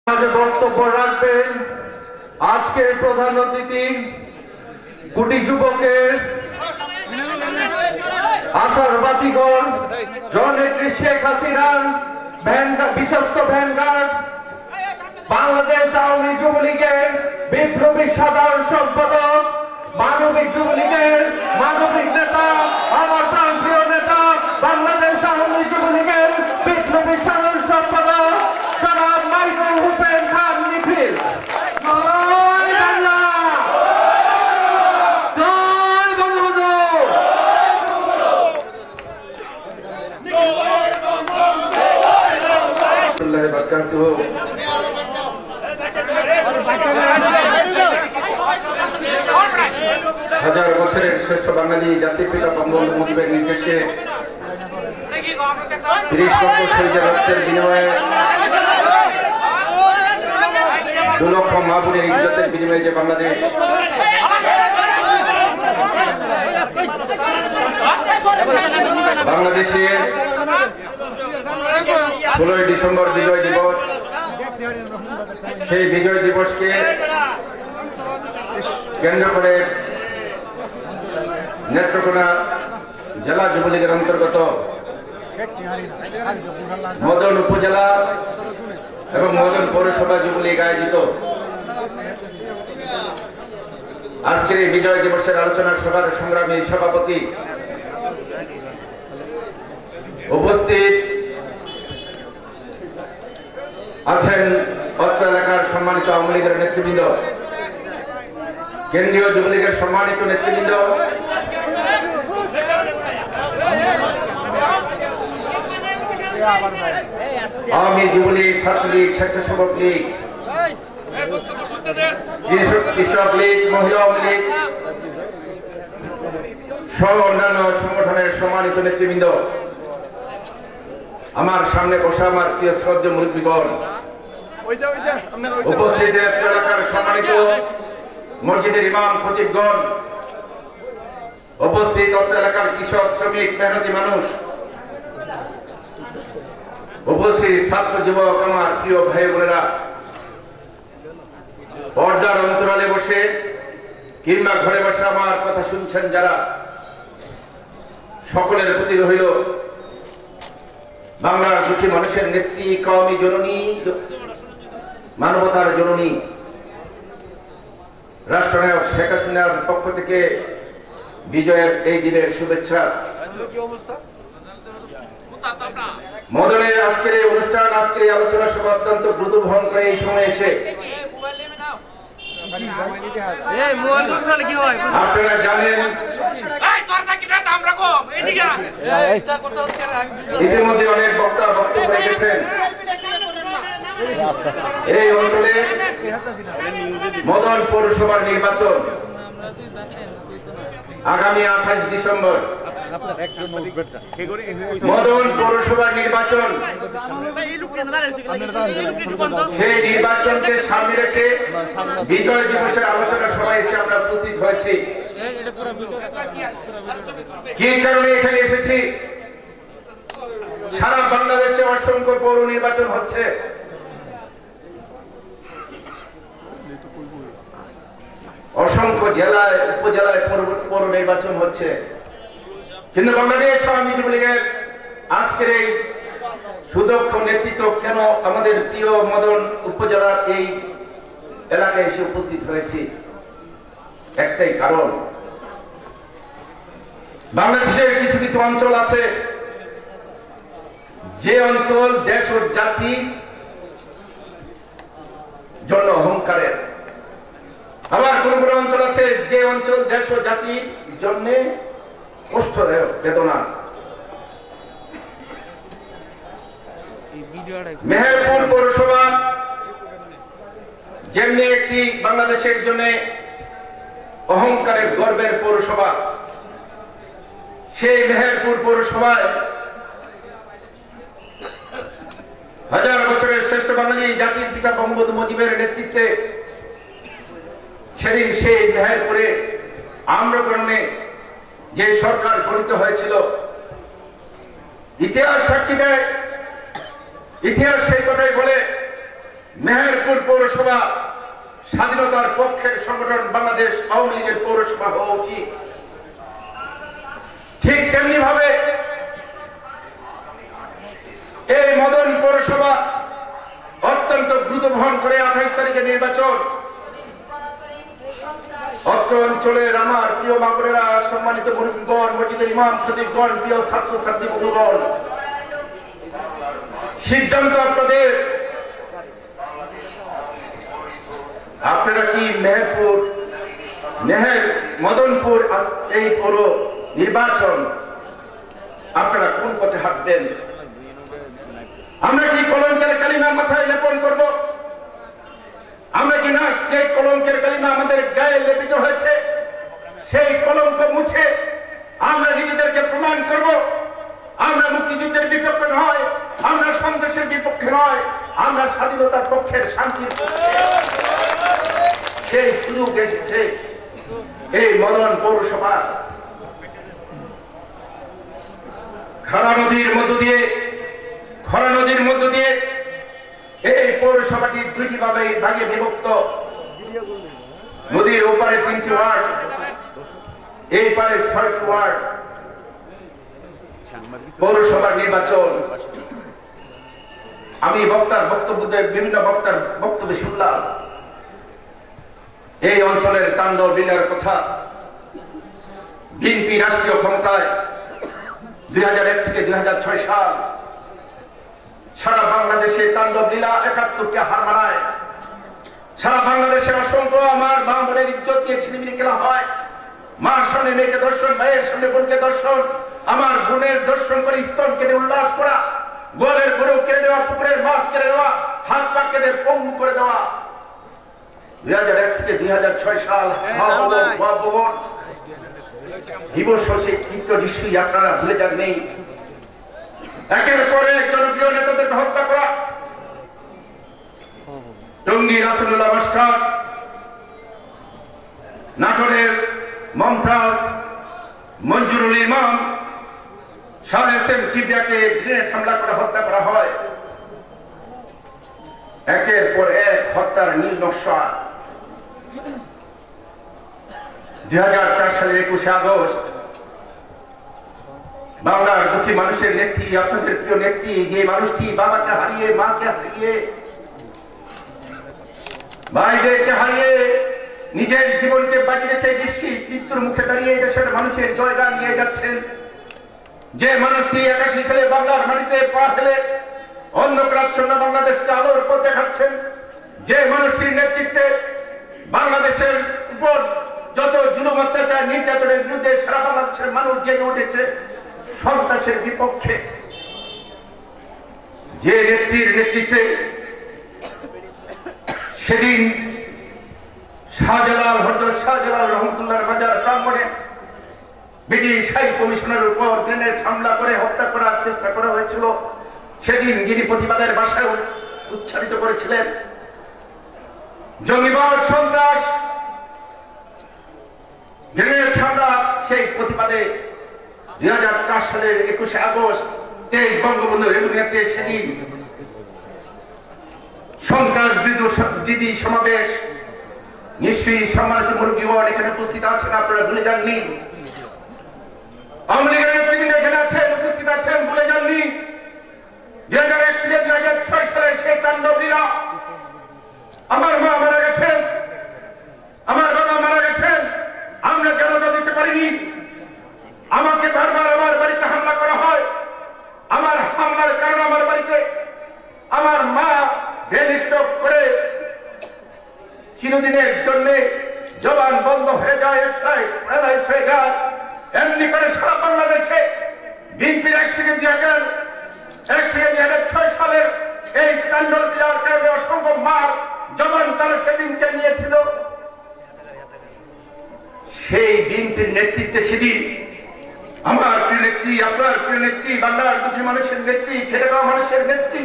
বক্তব্য রাখবেন আজকের প্রধান অতিথি কুটি যুবকের আশার বাতিঘর জননেত্রী শেখ হাসিনার বিশ্বস্ত ভ্যানগার্ড বাংলাদেশ আওয়ামী যুবলীগের বিপ্লবী সাধারণ সম্পাদক মানবিক যুবলীগের মানবিক নেতা আমার প্রান্তীয় নেতা বাংলাদেশ আওয়ামী যুবলীগের বিপ্লবী সাধারণ সম্পাদক জনাব মাইনুল হোসেন খান নিখিল। জয় বাংলা, জয় বঙ্গবন্ধু। হাজার বছরের শ্রেষ্ঠ বাঙালি জাতির পিতা বঙ্গবন্ধু মুজিবের নির্দেশে ৩০ লক্ষ শহীদের রক্তের বিনিময়ে ২ লক্ষ মা বোনের ইজ্জতের বিনিময়ে যে বাংলাদেশ বাংলাদেশের ১৬ই ডিসেম্বর বিজয় দিবস, সেই বিজয় দিবসকে কেন্দ্র করে নেত্রকোনা জেলা যুবলীগের অন্তর্গত মদন উপজেলা এবং মদন পৌরসভা যুবলীগ আয়োজিত আজকের এই বিজয় দিবসের আলোচনা সভার সংগ্রামী সভাপতি উপস্থিত আছেন অত্র এলাকার সম্মানিত আওয়ামী লীগের নেতৃবৃন্দ, কেন্দ্রীয় যুবলীগের সম্মানিত নেতৃবৃন্দ, আওয়ামী যুবলীগ, ছাত্রলীগ, স্বেচ্ছাসেবক লীগ, কৃষক লীগ, মহিলা আওয়ামী লীগ সহ অন্যান্য সংগঠনের সম্মানিত নেতৃবৃন্দ, আমার সামনে বসা আমার প্রিয় শ্রদ্ধেয় মুরব্বীগণ, উপস্থিত এলাকার সম্মানিত মসজিদের ইমাম খতিবগণ, উপস্থিত অত্র এলাকার কৃষক, শ্রমিক, মেহনতি মানুষ, উপস্থিত ছাত্র যুবক, আমার প্রিয় ভাই বোনেরা, পর্দার অন্তরালে বসে কিংবা ঘরে বসে আমার কথা শুনছেন যারা, সকলের প্রতি রইল বাংলার দুঃখী মানুষের নেত্রী, কওমি জননী, মানবতার জননী রাষ্ট্রনায়ক শেখ হাসিনার পক্ষ থেকে বিজয়ের এই দিনের শুভেচ্ছা। মদনের আজকের এই অনুষ্ঠান, আজকের এই আলোচনা সভা অত্যন্ত দ্রুত বহন করে এই সময় এসে আপনারা জানেন ইতিমধ্যে অনেক বক্তা বক্তব্য রেখেছেন। এই অঞ্চলে মদন পৌরসভার নির্বাচন আগামী 28 ডিসেম্বর, মদন পৌরসভার নির্বাচন, সেই নির্বাচনকে সামনে রেখে বিজয় দিবসের আলোচনা সভায় এসে আমরা উপস্থিত হয়েছি। কি কারণে এখানে এসেছি? সারা বাংলাদেশে অসংখ্য পৌর নির্বাচন হচ্ছে, অসংখ্য জেলায় উপজেলায় পৌর নির্বাচন হচ্ছে, কিন্তু বাংলাদেশ আওয়ামী যুবলীগের আজকের এই সুদক্ষ নেতৃত্ব কেন আমাদের প্রিয় মদন উপজেলার এই এলাকায় এসে উপস্থিত হয়েছি? একটাই কারণ, বাংলাদেশের কিছু কিছু অঞ্চল আছে যে অঞ্চল দেশ ও জাতি জন্য অহংকারের, আবার কোন কোন অঞ্চল আছে যে অঞ্চল দেশ ও জাতির জন্য কষ্টদায়ক, বেদনা। মেহেরপুর পৌরসভা যেমনি একটি বাংলাদেশের জন্য অহংকারের গর্বের পৌরসভা, সেই মেহেরপুর পৌরসভায় হাজার বছরের শ্রেষ্ঠ বাঙালি জাতির পিতা বঙ্গবন্ধু মুজিবের নেতৃত্বে সেদিন সেই মেহেরপুরে আম্রকরণে যে সরকার গঠিত হয়েছিল, ইতিহাস সাক্ষী দেয়, ইতিহাস সেই কথাই বলে মেহেরপুর পৌরসভা স্বাধীনতার পক্ষের সংগঠন বাংলাদেশ আওয়ামী লীগের পৌরসভা হওয়া উচিত। ঠিক তেমনি ভাবে এই মদন পৌরসভা অত্যন্ত দ্রুত বহন করে 28 তারিখে নির্বাচন। অত্র অঞ্চলের আমার প্রিয় মা বোনেরা, সম্মানিত মুরব্বিগণ, মসজিদের ইমাম খতিবগণ, প্রিয় ছাত্রছাত্রী বন্ধুগণ, সিদ্ধান্ত আপনাদের। আপনারা কি মদনপুর এই পৌর নির্বাচন আপনারা কোন পথে হাঁটবেন? আমরা কি কলঙ্কের কালিমা মাথায় লেপন করব? আমরা কি না যে কলঙ্কের কালিমা আমাদের গায়ে লেপিত হয়েছে সেই কলঙ্ক মুছে আমরা নিজেদেরকে প্রমাণ করব আমরা মুক্তিযুদ্ধের বিপক্ষে নয়, আমরা সন্ত্রাসের বিপক্ষে নয়, আমরা স্বাধীনতার পক্ষের, শান্তির পক্ষে। সেই সুযোগ এসেছে এই মদন পৌরসভা। খরা নদীর মধ্য দিয়ে এই পৌরসভাটি দুটি ভাগে বিভক্ত। নদীর ওপারে 3টি ওয়ার্ড, এই পারে 6টি ওয়ার্ড। পৌরসভার নির্বাচন আমি বিভিন্ন বক্তার বক্তব্যে শুনলাম এই অঞ্চলের তাণ্ডব লীলার কথা। বিএনপি রাষ্ট্রীয় ক্ষমতায় 2001 থেকে 2006 সাল সারা বাংলাদেশে তাণ্ডব লীলা 71কে হার মানায়। সারা বাংলাদেশে অসংখ্য আমার মা বোনের ইজ্জত নিয়ে ছিনিমিনি খেলা হয়। মার সামনে মেয়েকে দর্শন, ভাইয়ের সামনে বোনকে দর্শন, আমার বোনের দর্শন করে স্তন কেটে উল্লাস করা, গোয়ালের গরু কেড়ে দেওয়া, পুকুরের মাছ কেড়ে দেওয়া, হাত পা কেটে পঙ্গু করে দেওয়া। 2001 থেকে 2006 সাল নিশ্চয়ই আপনারা ভুলে যান নেই। একের পরে এক জনপ্রিয় নেতাদের হত্যা করা, টঙ্গী রাসূলুল্লাহ মাস্টার, নাটোরের মমতাজ, মঞ্জুরুল ইমাম, শাহ এসএম কিবরিয়াকে গ্রেনেড হামলা করে হত্যা করা হয়। একের পর এক হত্যার নীল নকশা। 2004 সালের 21 আগস্ট বাংলার দুঃখী মানুষের নেত্রী, আপনাদের প্রিয় নেত্রী, যে মানুষটি বাবাকে হারিয়ে, মাকে হারিয়ে, ভাইদেরকে হারিয়ে নিজের জীবনকে বাজি রেখে নিশ্চিত মৃত্যুর মুখে দাঁড়িয়ে দেশের মানুষের জয়গান নিয়ে যাচ্ছেন, যে মানুষটি 81 সালে বাংলার মাটিতে পা ফেলে অন্ধকারাচ্ছন্ন বাংলাদেশকে আলোর পথ দেখাচ্ছেন, যে মানুষটির নেতৃত্বে বাংলাদেশের উপর যত জুলুম অত্যাচার নির্যাতনের বিরুদ্ধে সারা বাংলাদেশের মানুষ জেগে উঠেছে সন্ত্রাসের বিপক্ষে, যে নেত্রীর নেতৃত্বে সেদিন হযরত শাহজালাল রহমতুল্লাহর মাজার প্রাঙ্গণে ব্রিটিশ হাই কমিশনের উপর গ্রেনেড হামলা করে হত্যা করার চেষ্টা করা হয়েছিল, সেদিন যিনি প্রতিবাদের ভাষায় উচ্চারিত করেছিলেন জঙ্গিবাদ, সন্ত্রাস, গ্রেনেড হামলা, সেই প্রতিবাদে 2004 সালের 21 আগস্ট 23 বঙ্গবন্ধু এভিনিউতে সেদিন সন্ত্রাস বিরোধী সমাবেশ। নিশ্চয়ই সম্মানিত মুরব্বিগণ এখানে উপস্থিত আছেন, আপনারা ভুলে যাননি। আওয়ামী লীগের নেতৃবৃন্দ এখানে আছেন, উপস্থিত আছেন, ভুলে যাননি। 2001 থেকে 2006 সালে সেই তাণ্ডব লীলা। আমার মা মারা গেছেন, আমার বাবা মারা গেছেন, আমরা জানাজা দিতে পারিনি। আমাকে বারবার আমার বাড়িতে হামলা করা হয়। আমার হামলার কারণে আমার বাড়িতে আমার মা ব্রেন স্ট্রোক করে চিরদিনের জন্য জবান বন্ধ হয়ে যায়, প্যারালাইজ হয়ে যায়। এমনি করে সারা বাংলাদেশে বিএনপির 1 থেকে 2006 সালের এই তাণ্ডব লীলার কারণে অসংখ্য মার জবান তারা সেদিনকে নিয়েছিল। সেই বিএনপির নেতৃত্বে সেদিন আমার প্রিয় নেত্রী, আপনার প্রিয় নেত্রী, বাংলার দুঃখী মানুষের নেত্রী, খেটে খাওয়া মানুষের নেত্রী,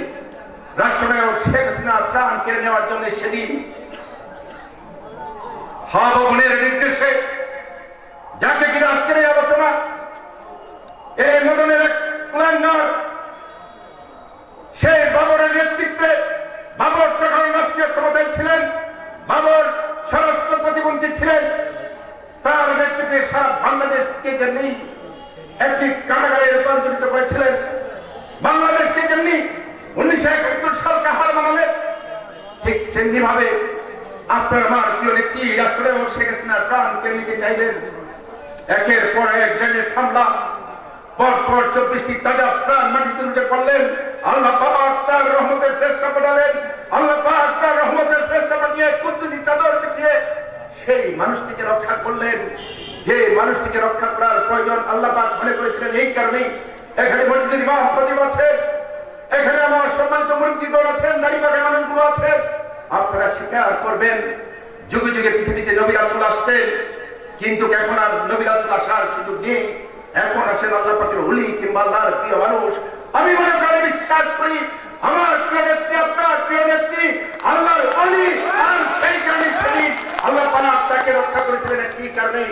রাষ্ট্রনায়ক শেখ হাসিনার প্রাণ কেড়ে নেওয়ার জন্য সেদিন ভবনের নির্দেশে, যাকে কিনা আজকের এই আলোচনা এই মদনের এক কুলাঙ্গার, সেই বাবরের নেতৃত্বে বাবর তখন রাষ্ট্রীয় ক্ষমতায় ছিলেন, বাবর স্বরাষ্ট্র প্রতিমন্ত্রী ছিলেন। তার নেতৃত্বে সারা বাংলাদেশকে যেমনি একটি কারাগারে রূপান্তরিত করেছিলেন, বাংলাদেশকে যেমনি 1971 সালকে হার মানালেন, ঠিক তেমনি ভাবে আপনার আমার প্রিয় নেত্রী রাষ্ট্রপতি শেখ হাসিনার প্রাণ কেড়ে নিতে চাইলেন। একের পর এক জেলে হামলা, পরপর 24টি তাজা প্রাণ মাটিতে লুটে পড়লেন। আল্লাহ পাক তার রহমতের ফেরেশতা পাঠালেন, আল্লাহ পাক তার রহমতের ফেরেশতা পাঠিয়ে কুদরতি চাদর বিছিয়ে সেই মানুষটিকে রক্ষা করলেন। যে মানুষটিকে রক্ষা করার প্রয়োজন আল্লাহ পাক মনে করেছিলেন। এই কারণেই এখানে মসজিদের ইমাম খতিব আছেন, এখানে আমার সম্মানিত মুরব্বিগণ আছেন, দাঁড়িপাকা মানুষগুলো আছেন। আপনারা স্বীকার করবেন যুগে যুগে পৃথিবীতে নবী রাসূল আসতেন, কিন্তু এখন আর নবী রাসূল আসার সুযোগ নেই। এখন আসেন আল্লাহ পাকের ওলি কিংবা আল্লাহর প্রিয় মানুষ। আমি মনে করি, বিশ্বাস করি, আমার প্রিয় নেত্রী, আপনার প্রিয় নেত্রী আল্লাহর ওলি, আর সেই কারণে আল্লাহ পাক তাকে রক্ষা করেছিলেন একটি কারণে,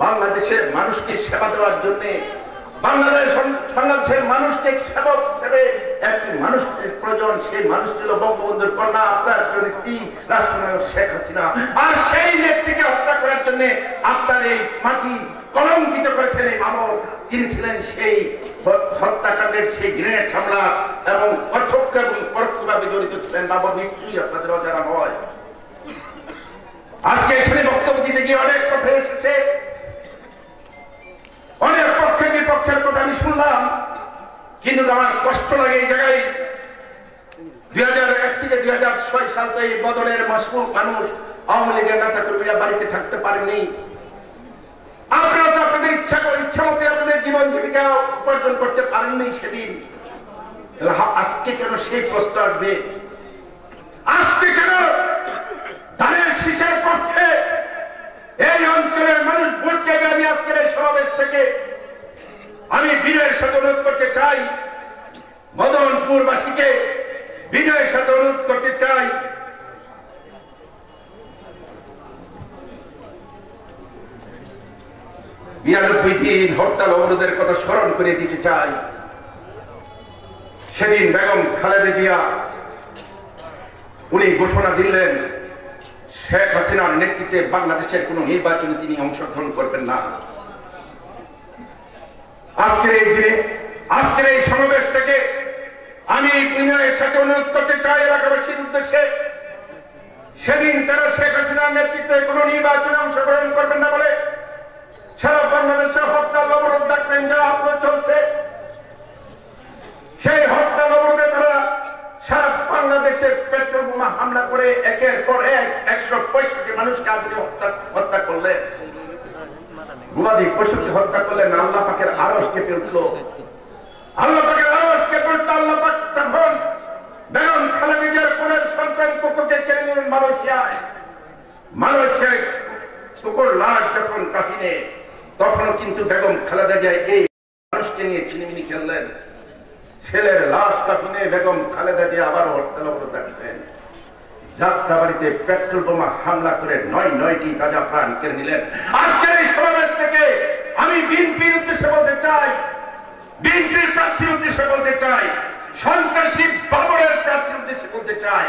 বাংলাদেশের মানুষকে সেবা দেওয়ার জন্য। বাংলাদেশের মানুষকে সেবক হিসেবে একটি মানুষের প্রয়োজন, সেই মানুষটি হল বঙ্গবন্ধুর কন্যা, আপনার নেত্রী রাষ্ট্রনায়ক শেখ হাসিনা। আর সেই নেত্রীকে হত্যা করার জন্য আপনার এই মাটি কলঙ্কিত করেছেন এই মামল। তিনি ছিলেন সেই হত্যাকাণ্ডের সেই গ্রেনেড হামলা এবং প্রত্যক্ষ এবং পরোক্ষভাবে জড়িত ছিলেন বাবর, নিশ্চয়ই আপনাদের অজানা নয়। আজকে এখানে বক্তব্য দিতে গিয়ে অনেক কথা এসেছে, অনেক পক্ষের বিপক্ষের কথা আমি শুনলাম, কিন্তু আমার কষ্ট লাগে এই জায়গায় 2001 থেকে 2006 সাল তো এই বদলের মাসুক মানুষ আওয়ামী লীগের নেতা কর্মীরা বাড়িতে থাকতে পারেনি। আপনারা তো আপনাদের ইচ্ছা মতো আপনাদের জীবন জীবিকা উপার্জন করতে পারেননি সেদিন। আজকে কেন সেই প্রশ্ন আসবে? আজকে কেন ধানের শীষের পক্ষে এই অঞ্চলের মানুষ ভোট চাইবে? আমি আজকের এই সমাবেশ থেকে আমি বিনয়ের সাথে অনুরোধ করতে চাই, মদনপুরবাসীকে বিনয়ের সাথে অনুরোধ করতে চাই, 92 দিন হরতাল অবরোধের কথা স্মরণ করে দিতে চাই। সেদিন বেগম খালেদা জিয়া উনি ঘোষণা দিলেন শেখ হাসিনার নেতৃত্বে বাংলাদেশের কোন নির্বাচনে তিনি অংশগ্রহণ করবেন না। আজকের এই দিনে, আজকের এই সমাবেশ থেকে আমি বিনয়ের সাথে অনুরোধ করতে চাই এলাকাবাসীর উদ্দেশ্যে, সেদিন তারা শেখ হাসিনার নেতৃত্বে কোন নির্বাচনে অংশগ্রহণ করবেন না বলে সারা বাংলাদেশে হরতাল অবরোধ ডাকলেন। যা আসলে চলছে সেই হরতাল অবরোধে তারা সারা বাংলাদেশে পেট্রোল বোমা হামলা করে একের পর এক 165 মানুষকে আগুনে হত্যা করলেন, গবাদি পশুকে হত্যা করলেন। আল্লাহ পাকের আরশ কেঁপে উঠল, আল্লাহ পাকের আরশ কেঁপে উঠল। আল্লাহ পাক তখন বেগম খালেদা জিয়ার কোলের সন্তান কুকুরকে কেড়ে নিলেন মালয়েশিয়ায়। মালয়েশিয়ায় কুকুর লাশ যখন কাফিনে, তখনও কিন্তু বেগম খালেদা জিয়া এই মানুষকে নিয়ে ছিনিমিনি খেললেন। ছেলের লাশ কাফিনে বেগম খালেদা জিয়া আবার হরতাল অবরোধ রাখলেন। যাত্রাবাড়িতে পেট্রোল বোমা হামলা করে 9টি তাজা প্রাণ কেড়ে নিলেন। আজকের এই সমাবেশ থেকে আমি বিএনপির উদ্দেশ্যে বলতে চাই, বিএনপির প্রার্থীর উদ্দেশ্যে বলতে চাই, সন্ত্রাসী বাবরের প্রার্থীর উদ্দেশ্যে বলতে চাই,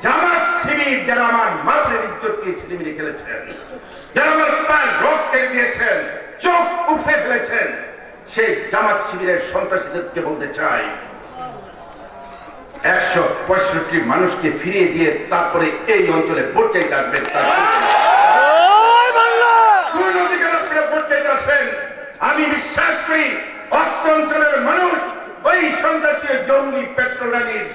জামাত শিবির যারা আমার মাতৃর ইজ্জতকে ছিনিমিনি খেলেছেন, যারা আমার পায়ের রোগ কেড়ে দিয়েছেন, চোখ উঠে ফেলেছেন, সেই জামাত শিবিরের সন্ত্রাসীদেরকে বলতে চাই 165 মানুষকে ফিরিয়ে দিয়ে তারপরে এই অঞ্চলে ভোট চাইতে আসবেন। ভোট চাইতে আসেন। আমি বিশ্বাস করি অত্র অঞ্চলের মানুষ ওই সন্ত্রাসী জঙ্গি পেট্রোলানির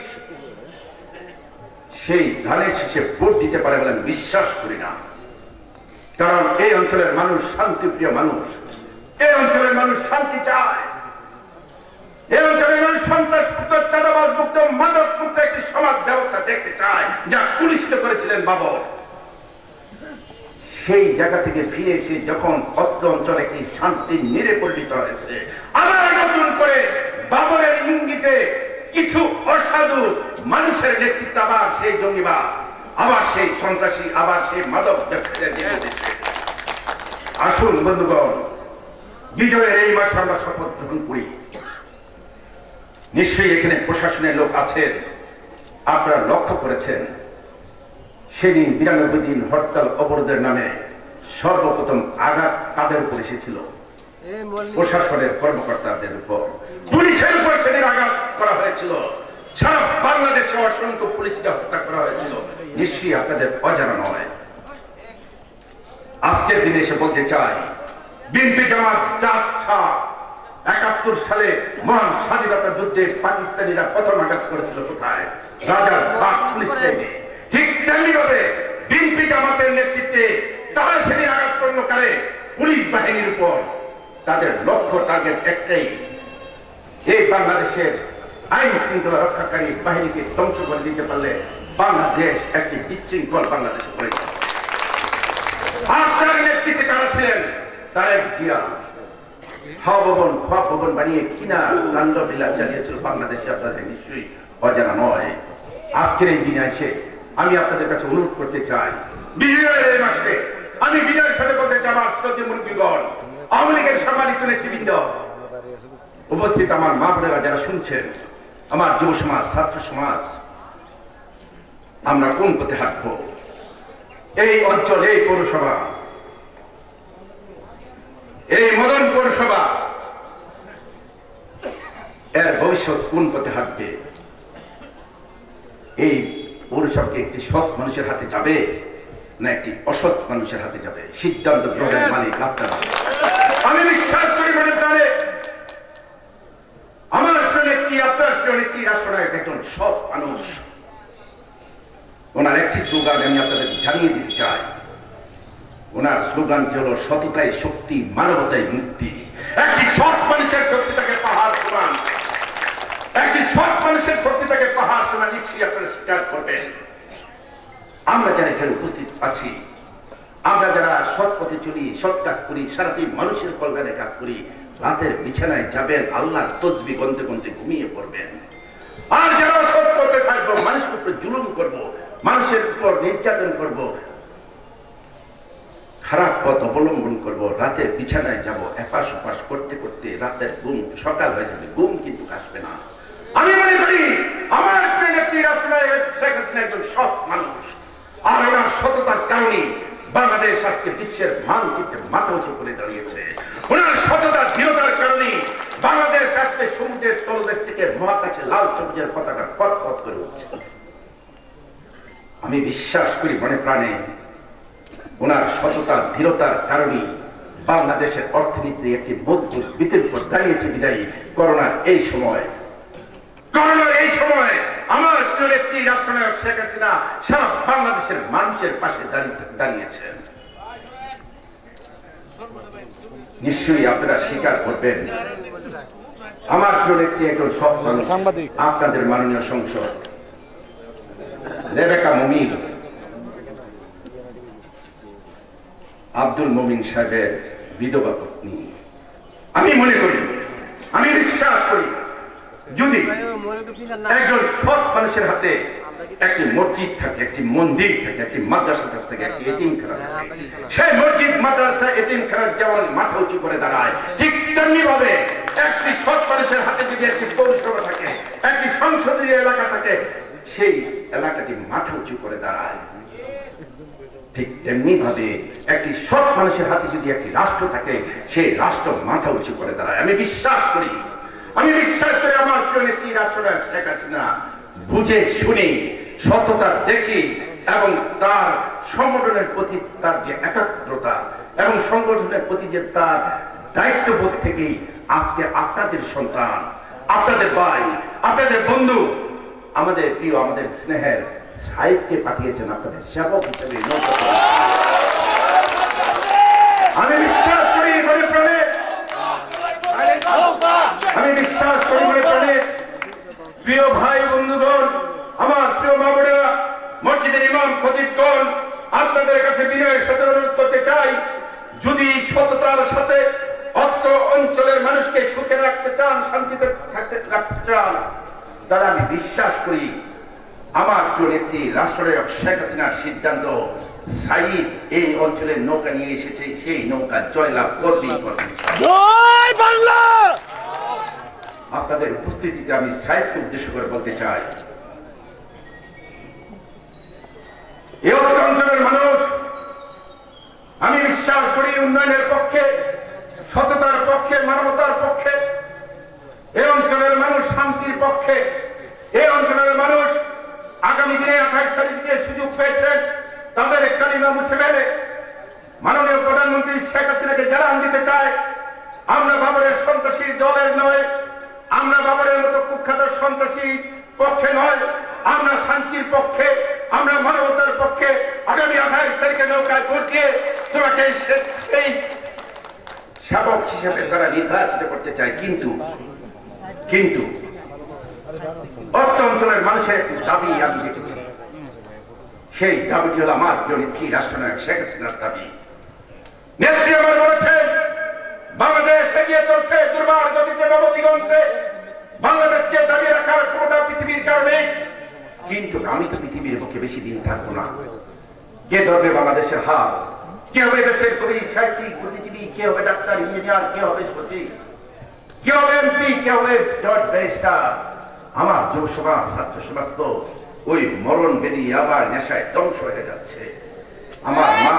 সেই ধানের শীষে ভোট দিতে পারে বলে আমি বিশ্বাস করি না। কারণ এই অঞ্চলের মানুষ শান্তিপ্রিয় মানুষ, এই অঞ্চলের মানুষ শান্তি চায়, এই অঞ্চলের মানুষ সন্ত্রাস মুক্ত, চাঁদাবাজ মুক্ত, মাদক মুক্ত একটি সমাজ ব্যবস্থা দেখতে চায়, যা কুলিশিত করেছিলেন বাবর। সেই জায়গা থেকে ফিরে এসে যখন অত্র অঞ্চলে একটি শান্তি নিরে পরিণত হয়েছে, আবার নতুন করে বাবরের ইঙ্গিতে কিছু অসাধু মানুষের নেতৃত্ব, আবার সেই জঙ্গিবাদ, আবার সেই সন্ত্রাসী, আবার সেই মাদক ব্যবসায়ীরা জেনে দিচ্ছে। আসুন বন্ধুগণ, বিজয়ের এই মাসে আমরা শপথ গ্রহণ করি। নিশ্চয়ই এখানে প্রশাসনের লোক আছেন, আপনারা লক্ষ্য করেছেন সেদিন 92 দিন হরতাল অবরোধের নামে সর্বপ্রথম আঘাত কাদের উপর এসেছিল? প্রশাসনের কর্মকর্তাদের উপর, পুলিশের উপর সেদিন আঘাত করা হয়েছিল। সারা বাংলাদেশে অসংখ্য পুলিশকে হত্যা করা হয়েছিল, নিশ্চয়ই আপনাদের অজানা নয়। আজকের দিনে এসে বলতে চাই, বিএনপি জামাত চাচ্ছা 71 সালে মহান স্বাধীনতা যুদ্ধে পাকিস্তানিরা প্রথম আঘাত করেছিল কোথায়? রাজার বাগ পুলিশ লাইনে। ঠিক তেমনি ভাবে বিএনপি জামাতের নেতৃত্বে তারা সেদিন আঘাত করল কারে? পুলিশ বাহিনীর উপর। তাদের লক্ষ্য টার্গেট একটাই, এই বাংলাদেশের আইন শৃঙ্খলা রক্ষাকারী বাহিনীকে ধ্বংস করে দিতে পারলে বাংলাদেশ একটি বিশৃঙ্খল বাংলাদেশে পড়েছে। আর তার নেতৃত্বে কারা ছিলেন? তারেক জিয়া হাওয়া ভবন, খোয়া ভবন বানিয়ে কিনা কাণ্ডলীলা চালিয়েছিল বাংলাদেশে, আপনাদের নিশ্চয়ই অজানা নয়। আজকের এই দিনে এসে আমি আপনাদের কাছে অনুরোধ করতে চাই, বিজয়ের এই মাসে আমি বিজয়ের সাথে বলতে চাই, আমার শ্রদ্ধেয় মুরব্বীগণ, আওয়ামী লীগের সম্মানিত নেতৃবৃন্দ, উপস্থিত আমার মা বোনেরা যারা শুনছেন, আমার যুব সমাজ, ছাত্র সমাজ, আমরা কোন পথে হাঁটবো? এই অঞ্চল, এই পৌরসভা, এই মদন পৌরসভা, এর ভবিষ্যৎ কোন পথে হাঁটবে? এই পৌরসভাকে একটি সৎ মানুষের হাতে যাবে না একটি অসৎ মানুষের হাতে যাবে? সিদ্ধান্ত গ্রহণের মালিক আপনারা। আমি বিশ্বাস করি মনে প্রাণে, আমার প্রিয় আপনার প্রিয় নেত্রী রাষ্ট্রনায়ক একজন সৎ মানুষ। ওনার একটি স্লোগান আমি আপনাদের জানিয়ে দিতে চাই। ওনার স্লোগানটি হলো সততাই শক্তি, মানবতাই মুক্তি। একটি সৎ মানুষের শক্তিটাকে পাহাড় সমান, একটি সৎ মানুষের শক্তিটাকে পাহাড় সমান, নিশ্চয়ই আপনারা স্বীকার করবেন। আমরা যারা এখানে উপস্থিত আছি, আমরা যারা সৎ পথে চলি, সৎ কাজ করি, সারাদিন মানুষের কল্যাণে কাজ করি, রাতের বিছানায় যাবেন, আল্লাহর তসবি গন্তে গন্তে ঘুমিয়ে পড়বেন। আর যারা সৎ পথে থাকবো, মানুষের উপর জুলুম করব, মানুষের উপর নির্যাতন করব, খারাপ পথ অবলম্বন করব, রাতের বিছানায় যাব, এপাশ ওপাশ করতে করতে রাতের ঘুম সকাল হয়ে যাবে, ঘুম কিন্তু আসবে না। আমি মনে করি আমার নেত্রী রাষ্ট্রনায়ক শেখ হাসিনা একজন সৎ মানুষ, আর ওনার সততার কারণে বাংলাদেশ আজকে বিশ্বের মানচিত্রে মাথা উঁচু করে দাঁড়িয়েছে। ওনার সততার দৃঢ়তার কারণে বাংলাদেশ আজকে সমুদ্রের তলদেশ থেকে মহাকাশে লাল সবুজের পতাকা পথ পথ করে উঠছে। আমি বিশ্বাস করি মনে প্রাণে, ওনার সততার দৃঢ়তার কারণে বাংলাদেশের অর্থনীতি একটি মজবুত ভিতের উপর দাঁড়িয়েছে। বিদায়ী করোনার এই সময় আমার প্রিয় নেত্রী রাষ্ট্রনায়ক শেখ হাসিনা সারা বাংলাদেশের মানুষের পাশে দাঁড়িয়েছেন। নিশ্চয়ই আপনারা স্বীকার করবেন, আমার প্রিয় নেত্রী একজন সৎ মানুষ। আপনাদের মাননীয় সংসদ রেবেকা মুমিন, আব্দুল মুমিন সাহেবের বিধবা পত্নী। আমি মনে করি, আমি বিশ্বাস করি, যদি একজন সৎ মানুষের হাতে একটি মসজিদ থাকে, একটি মন্দির থাকে, একটি মাদ্রাসা থাকে, একটি এতিমখানা থাকে, সেই মসজিদ, মাদ্রাসা, এতিমখানা যেমন মাথা উঁচু করে দাঁড়ায়, ঠিক তেমনি ভাবে একটি সৎ মানুষের হাতে যদি একটি পৌরসভা থাকে, একটি সংসদীয় এলাকা থাকে, সেই এলাকাটি মাথা উঁচু করে দাঁড়ায়। ঠিক তেমনি ভাবে একটি সৎ মানুষের হাতে যদি একটি রাষ্ট্র থাকে, সেই রাষ্ট্র মাথা উঁচু করে দাঁড়ায়। আমি বিশ্বাস করি আমার প্রিয় নেত্রী রাষ্ট্রনায়ক শেখ হাসিনা বুঝে শুনে সততা দেখি এবং তার সংগঠনের প্রতি তার যে একাগ্রতা এবং সংগঠনের প্রতি যে তার দায়িত্ববোধ থেকেই আজকে আপনাদের সন্তান, আপনাদের ভাই, আপনাদের বন্ধু, আমাদের প্রিয়, আমাদের স্নেহের সাহেবকে পাঠিয়েছেন আপনাদের সেবক হিসেবে। আমি বিশ্বাস করি মনে প্রাণে, প্রিয় ভাই বন্ধুগণ, আমার প্রিয় মা বোনেরা, মসজিদের ইমাম খতিবগণ, আপনাদের কাছে বিনয়ের সাথে অনুরোধ করতে চাই, যদি সততার সাথে অত্র অঞ্চলের মানুষকে সুখে রাখতে চান, শান্তিতে রাখতে চান, তাহলে আমি বিশ্বাস করি আমার প্রিয় নেত্রী রাষ্ট্রনায়ক শেখ হাসিনার সিদ্ধান্ত, সাইদ এই অঞ্চলের নৌকা নিয়ে এসেছে, সেই নৌকা জয়লাভ করবেই করবে। জয় বাংলা। আপনাদের উপস্থিতিতে আমি সাইদকে উদ্দেশ্য করে বলতে চাই, এই অঞ্চলের মানুষ, আমি বিশ্বাস করি উন্নয়নের পক্ষে, সততার পক্ষে, মানবতার পক্ষে। এই অঞ্চলের মানুষ শান্তির পক্ষে। এই অঞ্চলের মানুষ আগামী দিনে 28 তারিখে সুযোগ পেয়েছেন তাদের কালিমা মুছে ফেলে মাননীয় প্রধানমন্ত্রী শেখ হাসিনাকে জানান দিতে চায়, আমরা বাবরের সন্ত্রাসী দলের নয়, আমরা বাবরের মতো কুখ্যাত সন্ত্রাসী পক্ষে নয়, আমরা শান্তির পক্ষে, আমরা মানবতার পক্ষে। আগামী 28 তারিখে নৌকায় ভোট দিয়ে তোমাকে সেই শাবক হিসেবে তারা নির্বাচিত করতে চায়। কিন্তু অর্থ অঞ্চলের মানুষের একটি দাবি আমি দেখেছি, সেই দাবিটি হল আমার প্রিয় নেত্রী রাষ্ট্রনায়ক শেখ হাসিনার দাবি। নেত্রী আমার বলেছেন বাংলাদেশ এগিয়ে চলছে দুর্বার গতিতে নবদিগন্তে, বাংলাদেশকে দাবিয়ে রাখার ক্ষমতা পৃথিবীর কারণে। কিন্তু আমি তো পৃথিবীর পক্ষে বেশি দিন থাকবো না। কে ধরবে বাংলাদেশের হাত? কে হবে দেশের কবি, সাহিত্যিক, বুদ্ধিজীবী? কে হবে ডাক্তার, ইঞ্জিনিয়ার? কে হবে সচিব? কে হবে এমপি? কে হবে জজ, ব্যারিস্টার? আমার যুব সমাজ, ছাত্র সমাজ তো ওই মরণ বেদি আবার নেশায় ধ্বংস হয়ে যাচ্ছে। আমার মা